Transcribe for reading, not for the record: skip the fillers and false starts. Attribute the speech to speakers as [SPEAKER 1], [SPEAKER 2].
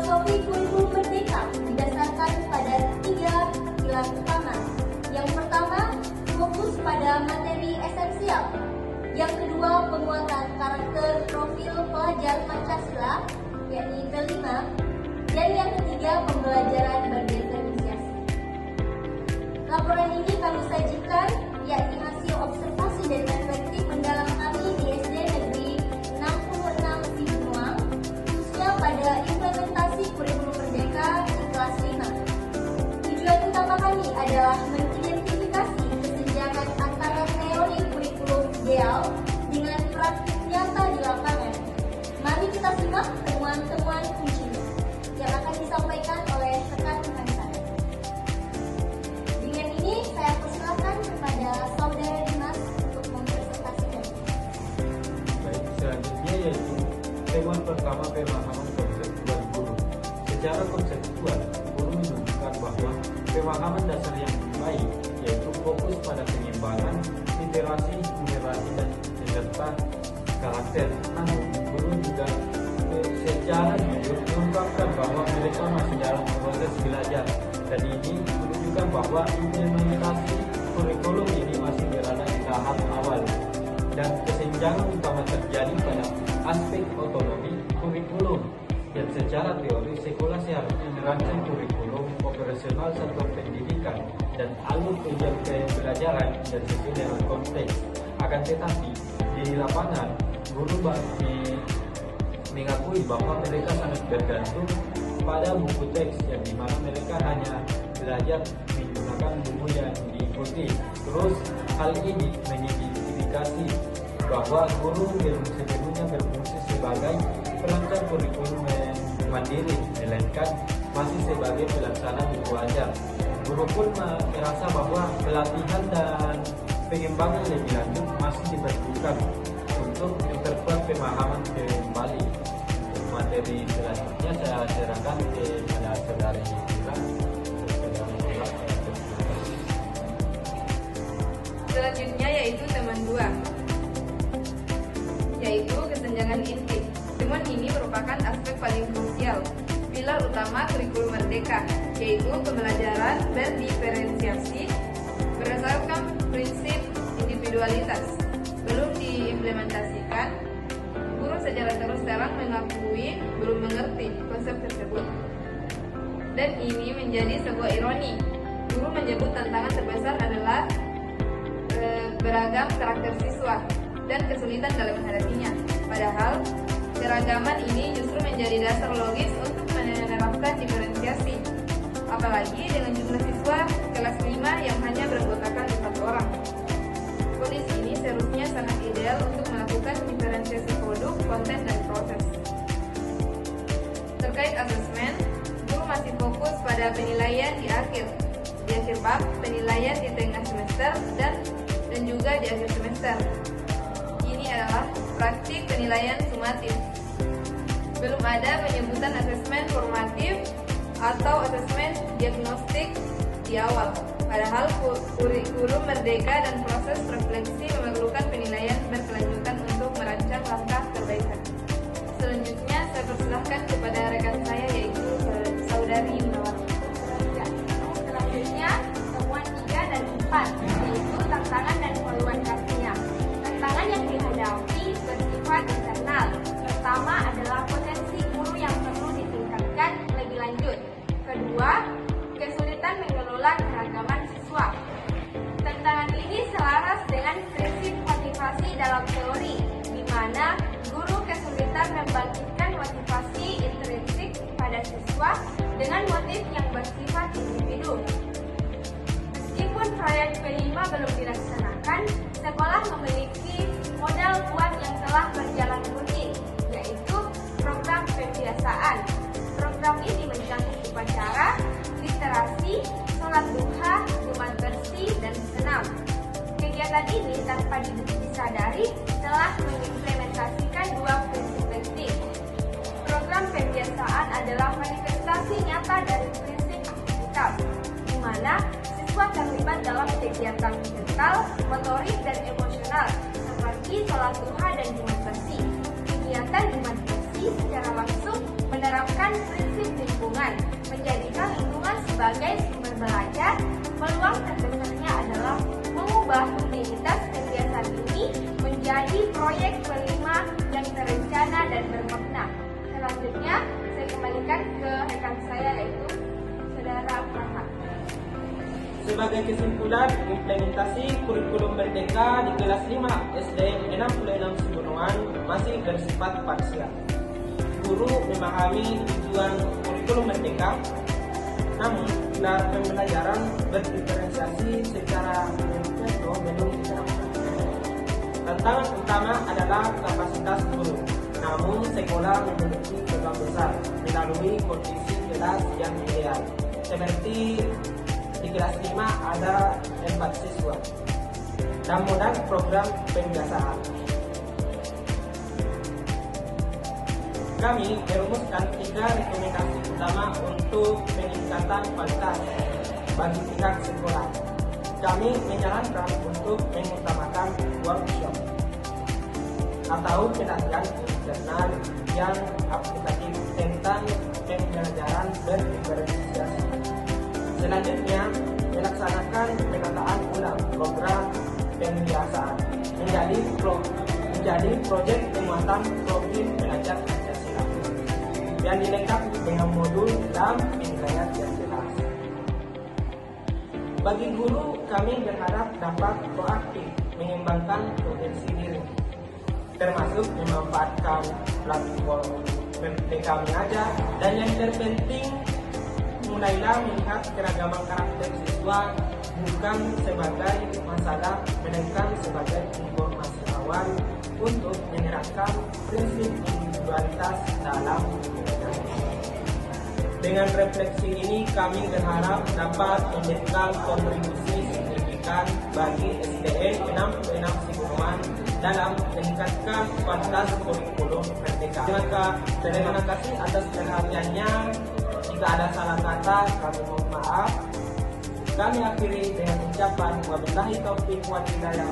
[SPEAKER 1] Filosofi kurikulum merdeka didasarkan pada 3 pilar utama. Yang pertama, fokus pada materi esensial. Yang kedua, penguatan karakter profil pelajar Pancasila, yakni kelima. Dan yang ketiga, pembelajaran berdiferensiasi. Laporan ini kami sajikan, yakni hasil observasi dari perspektif mendalam kami di SD Negeri 66 Sibunuang, khususnya pada implementasi kurikulum merdeka di kelas 5. Tujuan utama kami adalah mengidentifikasi kesenjangan antara teori kurikulum ideal dengan praktik nyata di lapangan. Mari kita simak temuan-temuan kuncinya yang akan disampaikan oleh rekan-rekan saya. Dengan ini saya persilakan kepada saudara Dimas untuk mempresentasikan.
[SPEAKER 2] Baik, selanjutnya yaitu temuan pertama, pemahaman konseptual guru. Secara konseptual, guru menunjukkan bahwa pemahaman dasar yang baik yaitu fokus pada pengembangan literasi, numerasi, dan serta karakter. Namun, guru juga secara jujur mengungkapkan bahwa mereka masih dalam proses belajar, dan ini menunjukkan bahwa implementasi kurikulum ini masih berada di tahap awal, dan kesenjangan utama terjadi pada aspek otonomi kurikulum. Dan secara teori, sekolah seharusnya merancang kurikulum operasional satuan pendidikan dan alur ujian pembelajaran dan sesuai dengan konteks. Akan tetapi di lapangan, guru mengakui bahwa mereka sangat bergantung pada buku teks, yang dimana mereka hanya belajar menggunakan buku yang diikuti. Terus hal ini mengidentifikasi bahwa guru belum sepenuhnya berfungsi sebagai perancang kurikulum mandiri, melainkan masih sebagai pelaksana buku ajar. Guru pun merasa bahwa pelatihan dan pengembangan lebih lanjut masih diperlukan untuk memperkuat pemahaman kembali. Untuk materi selanjutnya saya serahkan kepada saudari Dila.
[SPEAKER 3] Selanjutnya yaitu temuan 2, yaitu kesenjangan inti. Temuan ini merupakan aspek paling krusial pilar utama kurikulum merdeka, yaitu pembelajaran berdiferensiasi berdasarkan prinsip individualitas. Belum diimplementasikan, guru secara terus terang mengakui belum mengerti konsep tersebut. Dan ini menjadi sebuah ironi. Guru menyebut tantangan terbesar adalah beragam karakter siswa dan kesulitan dalam menghadapinya. Padahal keragaman ini justru menjadi dasar logis untuk menerapkan diferensiasi. Apalagi dengan jumlah siswa kelas 5 yang hanya beranggotakan 4 orang. Kondisi ini seharusnya sangat ideal untuk melakukan diferensiasi produk, konten, dan proses. Terkait asesmen, guru masih fokus pada penilaian di akhir bab, penilaian di tengah semester, dan juga di akhir semester. Ini adalah praktik penilaian sumatif. Belum ada penyebutan asesmen formatif atau asesmen diagnostik di awal. Padahal kurikulum merdeka dan proses refleksi memerlukan penilaian berkelanjutan untuk merancang langkah perbaikan. Selanjutnya saya persilahkan kepada rekan saya, yaitu saudari Nawar.
[SPEAKER 1] Selanjutnya temuan 3 dan 4, yaitu tantangan dan peluang kasihnya. Tantangan yang dihadapi bersifat internal. Pertama adalah potensi guru yang perlu ditingkatkan lebih lanjut. Kedua, kesulitan mengelola keragaman siswa. Tantangan ini selaras dengan prinsip motivasi dalam teori, di mana guru kesulitan membangkitkan motivasi intrinsik pada siswa dengan motif yang bersifat individu. Meskipun proyek P5 belum dilaksanakan, sekolah memiliki modal kuat yang telah berjalan rutin, yaitu program pembiasaan. Program ini mencakup upacara, literasi, sholat duha, Jumat bersih, dan senam. Kegiatan ini tanpa disadari telah mengimplementasikan 2 prinsip penting. Program pembiasaan adalah manifestasi nyata dari prinsip aktivitas, di mana siswa terlibat dalam kegiatan mental, motorik, dan emosional, seperti sholat duha dan Jumat bersih. Kegiatan Jumat bersih secara langsung menerapkan prinsip peluang terbesarnya adalah mengubah rutinitas kegiatan ini menjadi proyek kelima yang terencana dan bermakna. Selanjutnya, saya kembalikan ke rekan saya yaitu Saudara Farhan.
[SPEAKER 4] Sebagai kesimpulan, implementasi kurikulum Merdeka di kelas 5 SDN 66 Sibunuan masih bersifat parsial. Guru memahami tujuan kurikulum Merdeka, namun pembelajaran berdiferensiasi secara menyeluruh belum diterapkan. Tantangan utama adalah kapasitas guru, namun sekolah memiliki beban besar melalui kondisi kelas yang ideal. Seperti di kelas 5 ada 4 siswa dan modal program pembiasaan. Kami merumuskan 3 rekomendasi utama untuk peningkatan kualitas bagi pihak sekolah. Kami menyarankan untuk mengutamakan workshop atau pelatihan internal yang aplikatif tentang pembelajaran berdiferensiasi. Selanjutnya, melaksanakan penataan ulang program pembiasaan menjadi proyek penguatan profil pelajar Pancasila yang dilengkapi dengan modul dan penilaian yang jelas. Bagi guru, kami berharap dapat proaktif mengembangkan potensi diri, termasuk memanfaatkan platform Merdeka Mengajar, dan yang terpenting mulailah melihat keragaman karakter siswa bukan sebagai masalah, melainkan sebagai informasi awal untuk menerapkan prinsip individualitas dalam pendidikan. Dengan refleksi ini, kami berharap dapat memberikan kontribusi signifikan bagi SDN 66 Sibunuan dalam meningkatkan kualitas kurikulum Merdeka. Terima kasih atas perhatiannya. Jika ada salah kata, kami mohon maaf. Kami akhiri dengan ucapan wabillahi taufiq wal hidayah.